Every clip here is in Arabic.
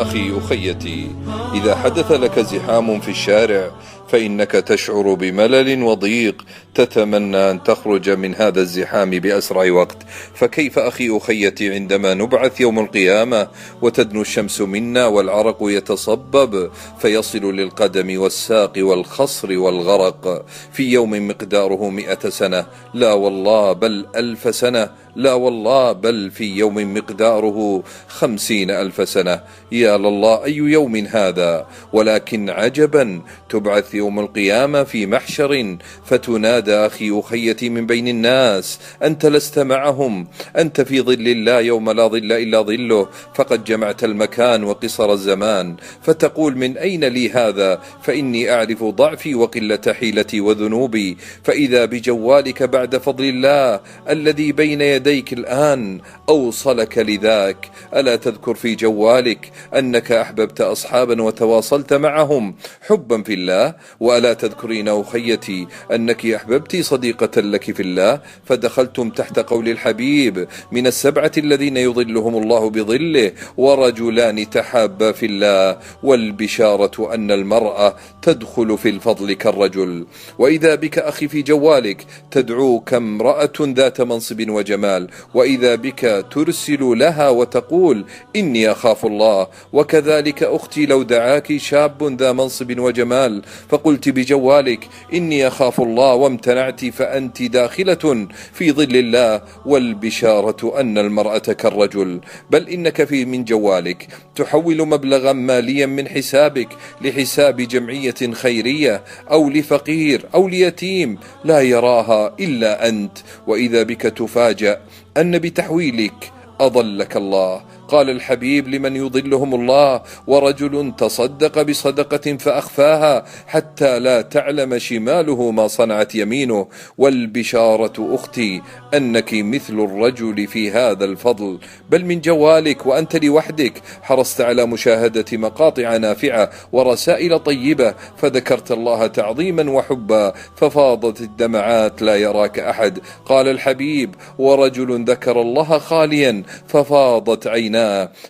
أخي أخيتي، إذا حدث لك زحام في الشارع فإنك تشعر بملل وضيق، تتمنى أن تخرج من هذا الزحام بأسرع وقت. فكيف أخي أخيتي عندما نبعث يوم القيامة وتدنو الشمس منا والعرق يتصبب فيصل للقدم والساق والخصر والغرق في يوم مقداره 100 سنة، لا والله بل 1000 سنة، لا والله بل في يوم مقداره 50,000 سنة. يا لله أي يوم هذا! ولكن عجبا، تبعث يوم القيامة في محشر فتنادى أخي أخيتي من بين الناس، أنت لست معهم، أنت في ظل الله يوم لا ظل إلا ظله، فقد جمعت المكان وقصر الزمان. فتقول من أين لي هذا؟ فإني أعرف ضعفي وقلة حيلتي وذنوبي. فإذا بجوالك بعد فضل الله الذي بين يديك الآن أوصلك لذاك. ألا تذكر في جوالك أنك أحببت أصحابا وتواصلت معهم حبا في الله؟ وألا تذكرين أخيتي أنك أحببت صديقة لك في الله فدخلتم تحت قول الحبيب من 7 الذين يظلهم الله بظله ورجلان تحابا في الله، والبشارة أن المرأة تدخل في الفضل كالرجل. وإذا بك أخي في جوالك تدعوك امرأة ذات منصب وجمال، وإذا بك ترسل لها وتقول إني أخاف الله. وكذلك أختي لو دعاك شاب ذا منصب وجمال فقلت بجوالك إني أخاف الله وامتنعت فأنت داخلة في ظل الله، والبشارة أن المرأة كالرجل. بل إنك من جوالك تحول مبلغا ماليا من حسابك لحساب جمعية خيرية أو لفقير أو ليتيم لا يراها إلا أنت، وإذا بك تفاجأ أن بتحويلك أضلك الله. قال الحبيب لمن يضلهم الله: ورجل تصدق بصدقة فأخفاها حتى لا تعلم شماله ما صنعت يمينه. والبشارة أختي أنك مثل الرجل في هذا الفضل. بل من جوالك وأنت لوحدك حرصت على مشاهدة مقاطع نافعة ورسائل طيبة، فذكرت الله تعظيما وحبا ففاضت الدمعات لا يراك أحد. قال الحبيب: ورجل ذكر الله خاليا ففاضت عيناه.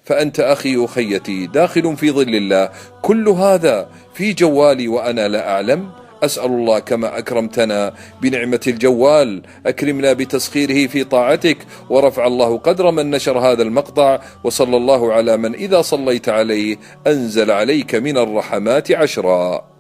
فأنت أخي أخيتي داخل في ظل الله، كل هذا في جوالي وأنا لا أعلم. أسأل الله كما أكرمتنا بنعمة الجوال أكرمنا بتسخيره في طاعتك، ورفع الله قدر من نشر هذا المقطع. وصلى الله على من إذا صليت عليه أنزل عليك من الرحمات 10.